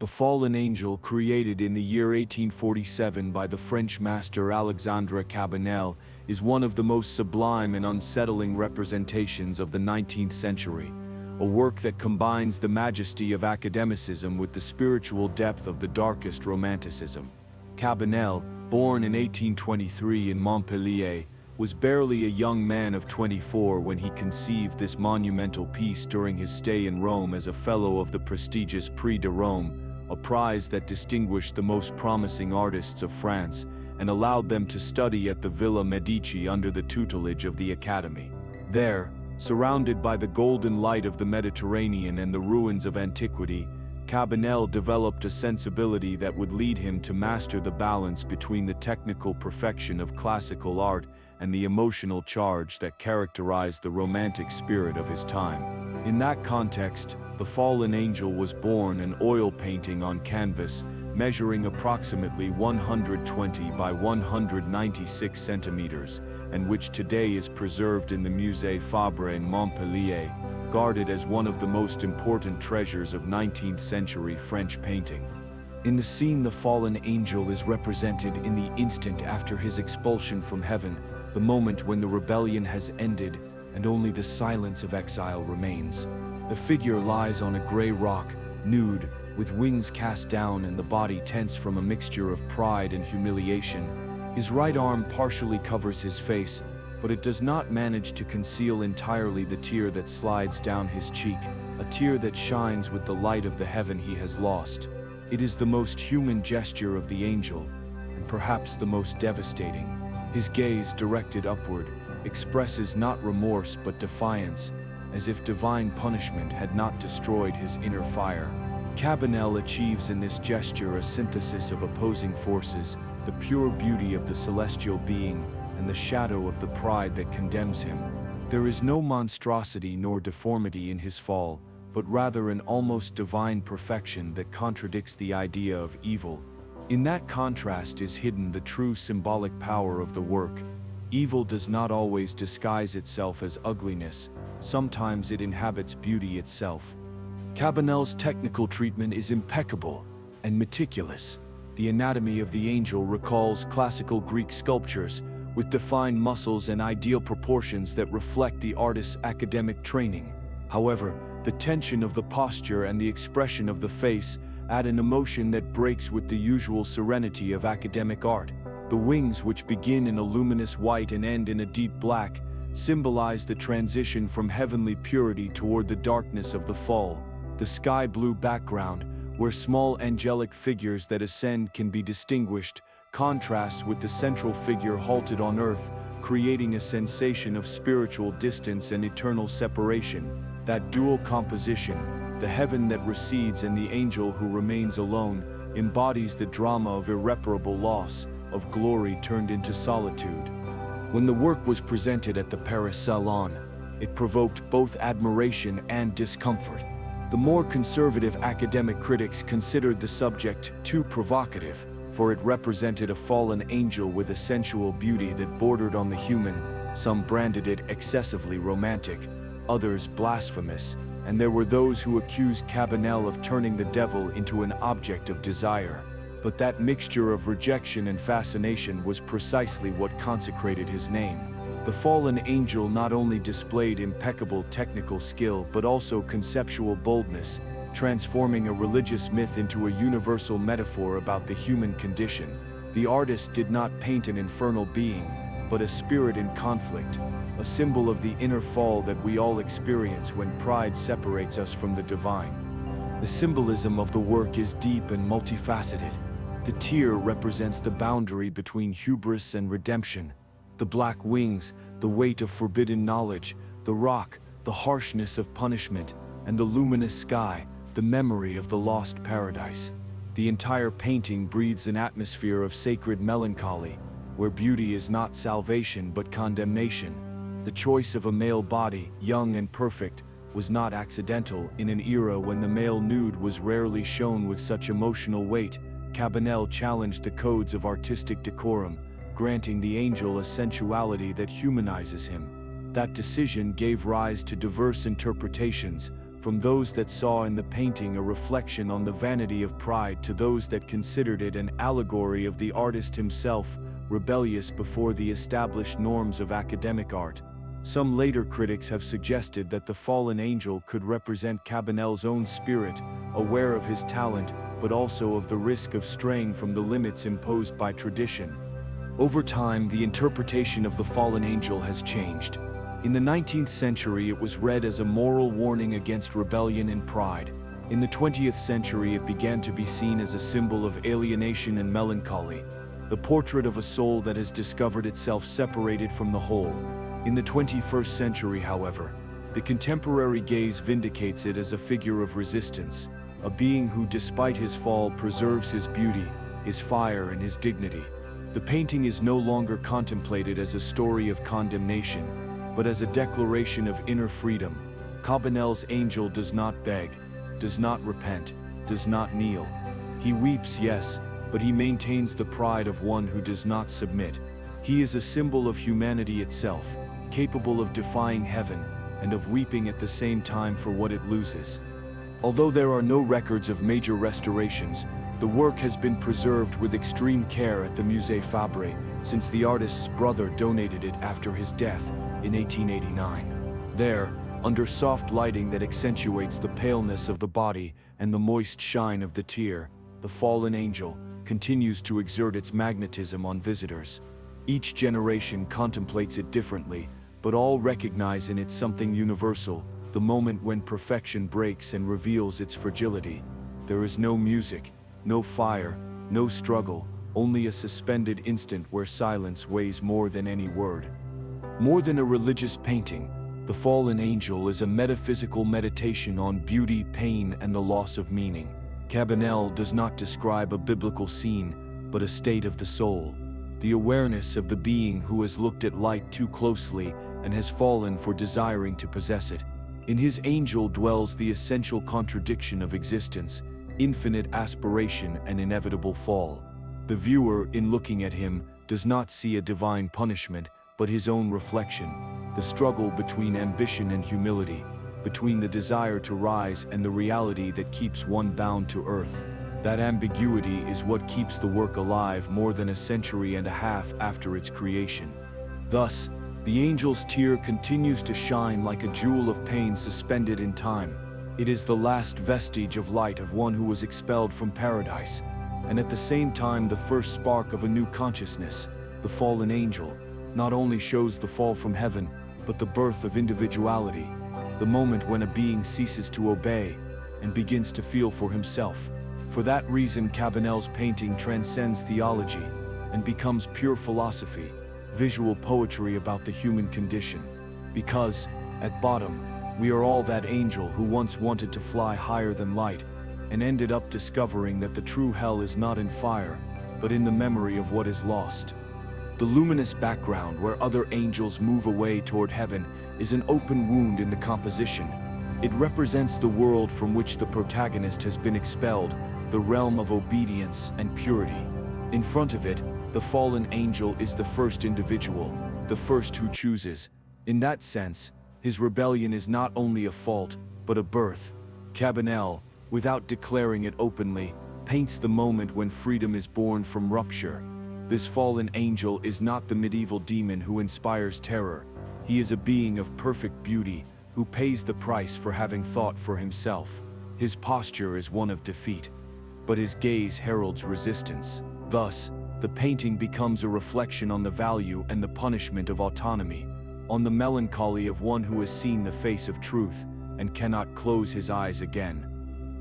The fallen angel, created in the year 1847 by the French master Alexandre Cabanel, is one of the most sublime and unsettling representations of the 19th century, a work that combines the majesty of academicism with the spiritual depth of the darkest romanticism. Cabanel, born in 1823 in Montpellier, was barely a young man of 24 when he conceived this monumental piece during his stay in Rome as a fellow of the prestigious Prix de Rome, a prize that distinguished the most promising artists of France and allowed them to study at the Villa Medici under the tutelage of the Academy. There, surrounded by the golden light of the Mediterranean and the ruins of antiquity, Cabanel developed a sensibility that would lead him to master the balance between the technical perfection of classical art and the emotional charge that characterized the romantic spirit of his time. In that context, The Fallen Angel was born, an oil painting on canvas measuring approximately 120 by 196 centimeters, and which today is preserved in the Musée Fabre in Montpellier, guarded as one of the most important treasures of 19th century French painting. In the scene, the fallen angel is represented in the instant after his expulsion from heaven, the moment when the rebellion has ended and only the silence of exile remains. The figure lies on a gray rock, nude, with wings cast down and the body tense from a mixture of pride and humiliation. His right arm partially covers his face, but it does not manage to conceal entirely the tear that slides down his cheek, a tear that shines with the light of the heaven he has lost. It is the most human gesture of the angel, and perhaps the most devastating. His gaze, directed upward, expresses not remorse but defiance, as if divine punishment had not destroyed his inner fire. Cabanel achieves in this gesture a synthesis of opposing forces, the pure beauty of the celestial being and the shadow of the pride that condemns him. There is no monstrosity nor deformity in his fall, but rather an almost divine perfection that contradicts the idea of evil. In that contrast is hidden the true symbolic power of the work. Evil does not always disguise itself as ugliness, sometimes it inhabits beauty itself. Cabanel's technical treatment is impeccable and meticulous. The anatomy of the angel recalls classical Greek sculptures, with defined muscles and ideal proportions that reflect the artist's academic training. However, the tension of the posture and the expression of the face add an emotion that breaks with the usual serenity of academic art. The wings, which begin in a luminous white and end in a deep black, symbolize the transition from heavenly purity toward the darkness of the fall. The sky blue background, where small angelic figures that ascend can be distinguished, contrasts with the central figure halted on earth, creating a sensation of spiritual distance and eternal separation. That dual composition, the heaven that recedes and the angel who remains alone, embodies the drama of irreparable loss, of glory turned into solitude. When the work was presented at the Paris Salon, it provoked both admiration and discomfort. The more conservative academic critics considered the subject too provocative, for it represented a fallen angel with a sensual beauty that bordered on the human. Some branded it excessively romantic, others blasphemous, and there were those who accused Cabanel of turning the devil into an object of desire. But that mixture of rejection and fascination was precisely what consecrated his name. The fallen angel not only displayed impeccable technical skill but also conceptual boldness, transforming a religious myth into a universal metaphor about the human condition. The artist did not paint an infernal being, but a spirit in conflict, a symbol of the inner fall that we all experience when pride separates us from the divine. The symbolism of the work is deep and multifaceted. The tear represents the boundary between hubris and redemption. The black wings, the weight of forbidden knowledge. The rock, the harshness of punishment. And the luminous sky, the memory of the lost paradise. The entire painting breathes an atmosphere of sacred melancholy, where beauty is not salvation but condemnation. The choice of a male body, young and perfect, was not accidental. In an era when the male nude was rarely shown with such emotional weight, Cabanel challenged the codes of artistic decorum, granting the angel a sensuality that humanizes him. That decision gave rise to diverse interpretations, from those that saw in the painting a reflection on the vanity of pride to those that considered it an allegory of the artist himself, rebellious before the established norms of academic art. Some later critics have suggested that the fallen angel could represent Cabanel's own spirit, aware of his talent, but also of the risk of straying from the limits imposed by tradition. Over time, the interpretation of the fallen angel has changed. In the 19th century, it was read as a moral warning against rebellion and pride. In the 20th century, it began to be seen as a symbol of alienation and melancholy, the portrait of a soul that has discovered itself separated from the whole. In the 21st century, however, the contemporary gaze vindicates it as a figure of resistance, a being who, despite his fall, preserves his beauty, his fire, and his dignity. The painting is no longer contemplated as a story of condemnation, but as a declaration of inner freedom. Cabanel's angel does not beg, does not repent, does not kneel. He weeps, yes, but he maintains the pride of one who does not submit. He is a symbol of humanity itself, capable of defying heaven and of weeping at the same time for what it loses. Although there are no records of major restorations, the work has been preserved with extreme care at the Musée Fabre, since the artist's brother donated it after his death in 1889. There, under soft lighting that accentuates the paleness of the body and the moist shine of the tear, the fallen angel continues to exert its magnetism on visitors. Each generation contemplates it differently, but all recognize in it something universal, the moment when perfection breaks and reveals its fragility. There is no music, no fire, no struggle, only a suspended instant where silence weighs more than any word. More than a religious painting, The Fallen Angel is a metaphysical meditation on beauty, pain, and the loss of meaning. Cabanel does not describe a biblical scene, but a state of the soul, the awareness of the being who has looked at light too closely and has fallen for desiring to possess it. In his angel dwells the essential contradiction of existence, infinite aspiration and inevitable fall. The viewer, in looking at him, does not see a divine punishment, but his own reflection, the struggle between ambition and humility, between the desire to rise and the reality that keeps one bound to earth. That ambiguity is what keeps the work alive more than a century and a half after its creation. Thus, the angel's tear continues to shine like a jewel of pain suspended in time. It is the last vestige of light of one who was expelled from paradise, and at the same time the first spark of a new consciousness. The fallen angel not only shows the fall from heaven, but the birth of individuality, the moment when a being ceases to obey and begins to feel for himself. For that reason, Cabanel's painting transcends theology and becomes pure philosophy, visual poetry about the human condition. Because, at bottom, we are all that angel who once wanted to fly higher than light and ended up discovering that the true hell is not in fire, but in the memory of what is lost. The luminous background where other angels move away toward heaven is an open wound in the composition. It represents the world from which the protagonist has been expelled, the realm of obedience and purity. In front of it, the fallen angel is the first individual, the first who chooses. In that sense, his rebellion is not only a fault, but a birth. Cabanel, without declaring it openly, paints the moment when freedom is born from rupture. This fallen angel is not the medieval demon who inspires terror. He is a being of perfect beauty, who pays the price for having thought for himself. His posture is one of defeat, but his gaze heralds resistance. Thus, the painting becomes a reflection on the value and the punishment of autonomy, on the melancholy of one who has seen the face of truth and cannot close his eyes again.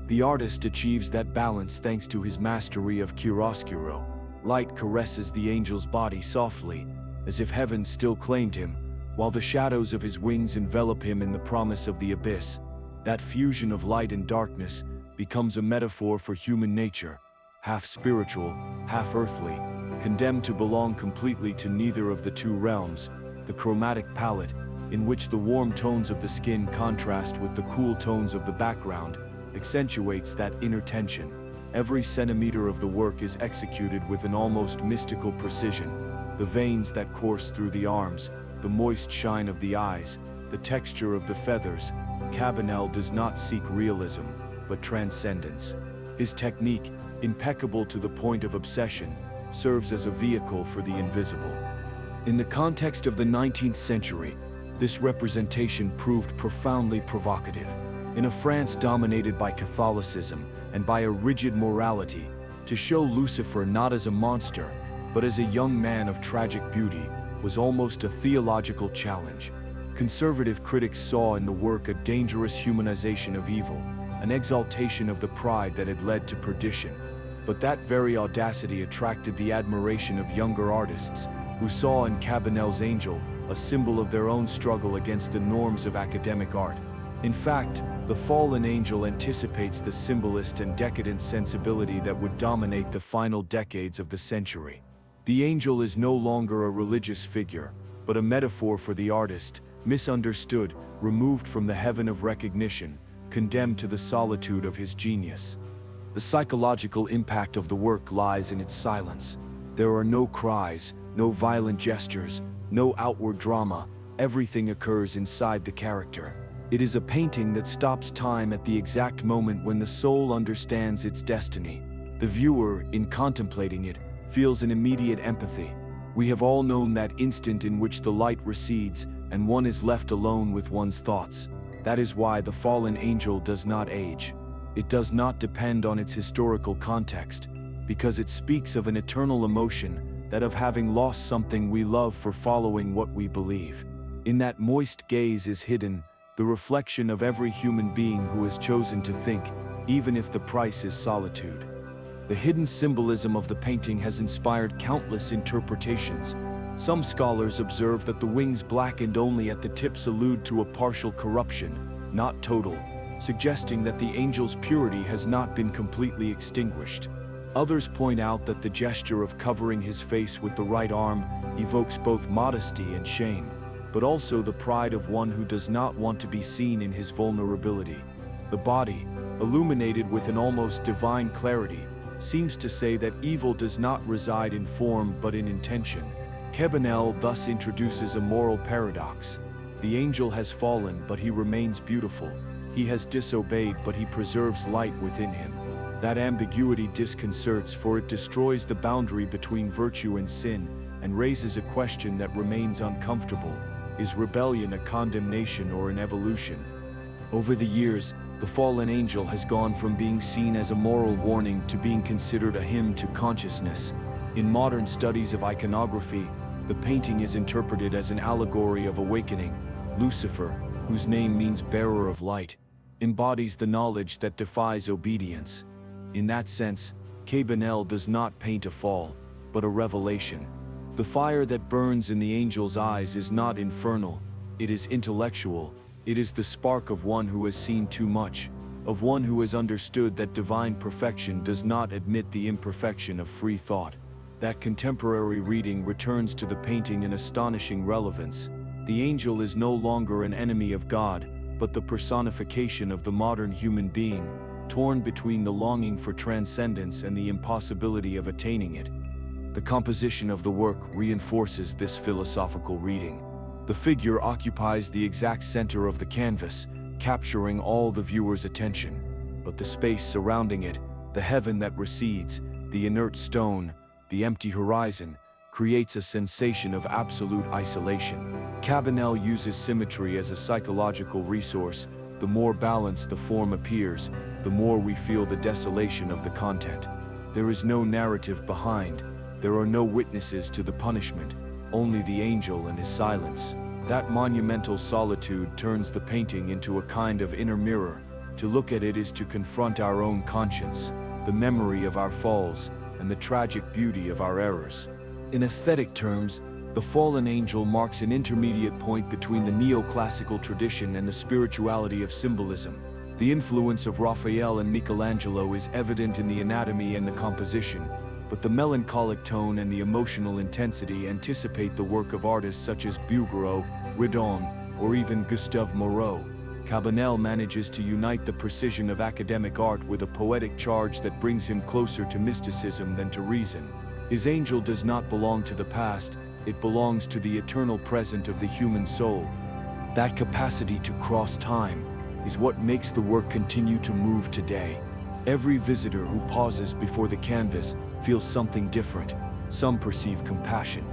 The artist achieves that balance thanks to his mastery of chiaroscuro. Light caresses the angel's body softly, as if heaven still claimed him, while the shadows of his wings envelop him in the promise of the abyss. That fusion of light and darkness becomes a metaphor for human nature, half spiritual, half earthly, condemned to belong completely to neither of the two realms. The chromatic palette, in which the warm tones of the skin contrast with the cool tones of the background, accentuates that inner tension. Every centimeter of the work is executed with an almost mystical precision. The veins that course through the arms, the moist shine of the eyes, the texture of the feathers, Cabanel does not seek realism, but transcendence. His technique, impeccable to the point of obsession, serves as a vehicle for the invisible. In the context of the 19th century, this representation proved profoundly provocative. In a France dominated by Catholicism and by a rigid morality, to show Lucifer not as a monster, but as a young man of tragic beauty, was almost a theological challenge. Conservative critics saw in the work a dangerous humanization of evil, an exaltation of the pride that had led to perdition. But that very audacity attracted the admiration of younger artists, who saw in Cabanel's angel a symbol of their own struggle against the norms of academic art. In fact, the fallen angel anticipates the symbolist and decadent sensibility that would dominate the final decades of the century. The angel is no longer a religious figure, but a metaphor for the artist, misunderstood, removed from the heaven of recognition, condemned to the solitude of his genius. The psychological impact of the work lies in its silence. There are no cries, no violent gestures, no outward drama. Everything occurs inside the character. It is a painting that stops time at the exact moment when the soul understands its destiny. The viewer, in contemplating it, feels an immediate empathy. We have all known that instant in which the light recedes and one is left alone with one's thoughts. That is why the fallen angel does not age. It does not depend on its historical context, because it speaks of an eternal emotion, that of having lost something we love for following what we believe. In that moist gaze is hidden the reflection of every human being who has chosen to think, even if the price is solitude. The hidden symbolism of the painting has inspired countless interpretations. Some scholars observe that the wings blackened only at the tips allude to a partial corruption, not total, suggesting that the angel's purity has not been completely extinguished. Others point out that the gesture of covering his face with the right arm evokes both modesty and shame, but also the pride of one who does not want to be seen in his vulnerability. The body, illuminated with an almost divine clarity, seems to say that evil does not reside in form but in intention. Cabanel thus introduces a moral paradox. The angel has fallen, but he remains beautiful. He has disobeyed, but he preserves light within him. That ambiguity disconcerts, for it destroys the boundary between virtue and sin, and raises a question that remains uncomfortable. Is rebellion a condemnation or an evolution? Over the years, the fallen angel has gone from being seen as a moral warning to being considered a hymn to consciousness. In modern studies of iconography, the painting is interpreted as an allegory of awakening. Lucifer, whose name means bearer of light, embodies the knowledge that defies obedience. In that sense, Cabanel does not paint a fall, but a revelation. The fire that burns in the angel's eyes is not infernal, it is intellectual. It is the spark of one who has seen too much, of one who has understood that divine perfection does not admit the imperfection of free thought. That contemporary reading returns to the painting in astonishing relevance. The angel is no longer an enemy of God, but the personification of the modern human being, torn between the longing for transcendence and the impossibility of attaining it. The composition of the work reinforces this philosophical reading. The figure occupies the exact center of the canvas, capturing all the viewer's attention. But the space surrounding it, the heaven that recedes, the inert stone, the empty horizon, creates a sensation of absolute isolation. Cabanel uses symmetry as a psychological resource. The more balanced the form appears, the more we feel the desolation of the content. There is no narrative behind. There are no witnesses to the punishment, only the angel and his silence. That monumental solitude turns the painting into a kind of inner mirror. To look at it is to confront our own conscience, the memory of our falls, and the tragic beauty of our errors. In aesthetic terms, the fallen angel marks an intermediate point between the neoclassical tradition and the spirituality of symbolism. The influence of Raphael and Michelangelo is evident in the anatomy and the composition, but the melancholic tone and the emotional intensity anticipate the work of artists such as Bouguereau, Redon, or even Gustave Moreau. Cabanel manages to unite the precision of academic art with a poetic charge that brings him closer to mysticism than to reason. His angel does not belong to the past, it belongs to the eternal present of the human soul. That capacity to cross time, is what makes the work continue to move today. Every visitor who pauses before the canvas feels something different. Some perceive compassion,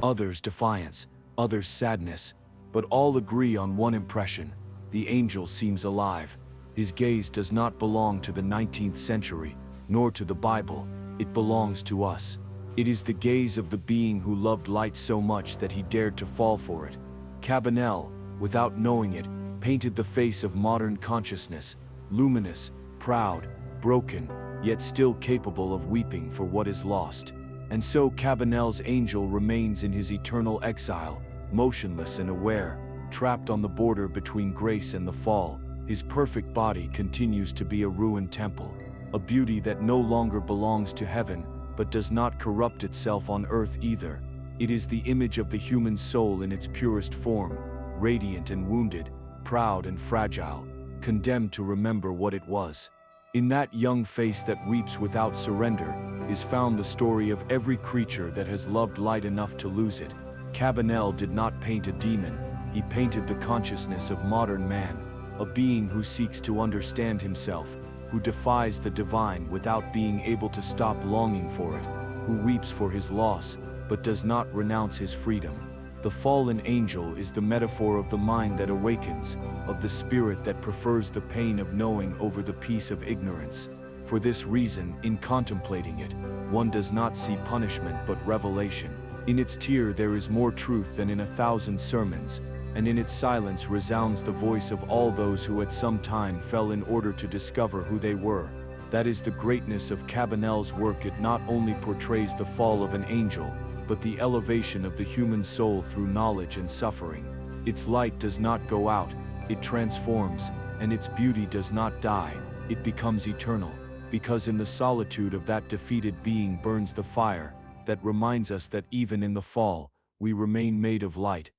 others defiance, others sadness, but all agree on one impression: the angel seems alive. His gaze does not belong to the 19th century, nor to the Bible. It belongs to us. It is the gaze of the being who loved light so much that he dared to fall for it. Cabanel, without knowing it, painted the face of modern consciousness, luminous, proud, broken, yet still capable of weeping for what is lost. And so Cabanel's angel remains in his eternal exile, motionless and aware, trapped on the border between grace and the fall. His perfect body continues to be a ruined temple, a beauty that no longer belongs to heaven, but does not corrupt itself on earth either. It is the image of the human soul in its purest form, radiant and wounded, proud and fragile, condemned to remember what it was. In that young face that weeps without surrender is found the story of every creature that has loved light enough to lose it. Cabanel did not paint a demon, he painted the consciousness of modern man, a being who seeks to understand himself, who defies the divine without being able to stop longing for it, who weeps for his loss, but does not renounce his freedom. The fallen angel is the metaphor of the mind that awakens, of the spirit that prefers the pain of knowing over the peace of ignorance. For this reason, in contemplating it, one does not see punishment but revelation. In its tear there is more truth than in 1,000 sermons, and in its silence resounds the voice of all those who at some time fell in order to discover who they were. That is the greatness of Cabanel's work. It not only portrays the fall of an angel, but the elevation of the human soul through knowledge and suffering. Its light does not go out, it transforms, and its beauty does not die, it becomes eternal, because in the solitude of that defeated being burns the fire that reminds us that even in the fall, we remain made of light.